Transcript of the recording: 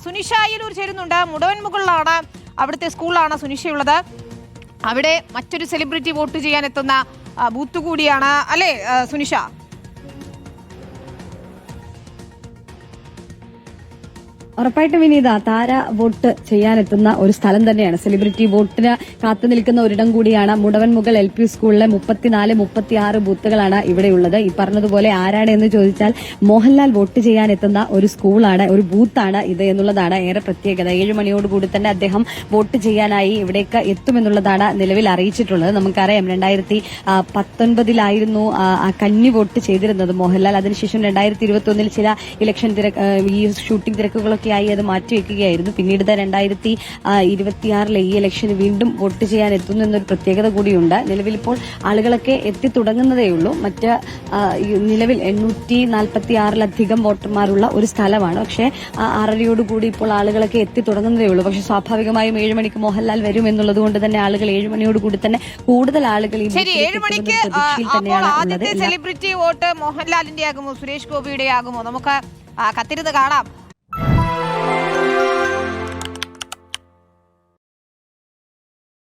സുനിഷ അയ്യലൂർ ചേരുന്നുണ്ട്. മുടവൻമുകളിലാണ് അവിടുത്തെ സ്കൂളിലാണ് സുനിഷയുള്ളത്. അവിടെ മറ്റൊരു സെലിബ്രിറ്റി വോട്ട് ചെയ്യാൻ എത്തുന്ന ബൂത്ത് കൂടിയാണ് അല്ലേ സുനിഷ? ഉറപ്പായിട്ടും വിനീത, താര വോട്ട് ചെയ്യാനെത്തുന്ന ഒരു സ്ഥലം തന്നെയാണ്. സെലിബ്രിറ്റി വോട്ടിന് കാത്തു നിൽക്കുന്ന ഒരിടം കൂടിയാണ് മുടവൻമുകൾ LP സ്കൂളിലെ 34-36 ബൂത്തുകളാണ് ഇവിടെയുള്ളത്. ഈ പറഞ്ഞതുപോലെ ആരാണ് എന്ന് ചോദിച്ചാൽ മോഹൻലാൽ വോട്ട് ചെയ്യാനെത്തുന്ന ഒരു സ്കൂളാണ്, ഒരു ബൂത്താണ് ഇത് എന്നുള്ളതാണ് ഏറെ പ്രത്യേകത. 7 മണിയോടുകൂടി തന്നെ അദ്ദേഹം വോട്ട് ചെയ്യാനായി ഇവിടേക്ക് എത്തുമെന്നുള്ളതാണ് നിലവിൽ അറിയിച്ചിട്ടുള്ളത്. നമുക്കറിയാം 2019 കന്നി വോട്ട് ചെയ്തിരുന്നത് മോഹൻലാൽ. അതിനുശേഷം 2021 ചില ഇലക്ഷൻ ഈ ഷൂട്ടിംഗ് തിരക്കുകളൊക്കെ ആയി അത് മാറ്റിവെക്കുകയായിരുന്നു. പിന്നീട് 2026 ഈ ഇലക്ഷന് വീണ്ടും വോട്ട് ചെയ്യാൻ എത്തുന്നു എന്നൊരു പ്രത്യേകത കൂടിയുണ്ട്. നിലവിൽ ഇപ്പോൾ ആളുകളൊക്കെ എത്തിത്തുടങ്ങുന്നതേയുള്ളൂ. നിലവിൽ 846 വോട്ടർമാരുള്ള ഒരു സ്ഥലമാണ്. പക്ഷേ 6:30 ഇപ്പോൾ ആളുകളൊക്കെ എത്തിത്തുടങ്ങുന്നതേയുള്ളൂ. പക്ഷേ സ്വാഭാവികമായും 7 മണിക്ക് മോഹൻലാൽ വരും എന്നുള്ളത് കൊണ്ട് തന്നെ ആളുകൾ 7 മണിയോടുകൂടി തന്നെ കൂടുതൽ ആളുകൾ സെലിബ്രിറ്റി വോട്ട് മോഹൻലാലിന്റെ ആകുമോ സുരേഷ് ഗോപിയുടെ ആകുമോ? നമുക്ക് കത്തിരുന്ന് കാണാം.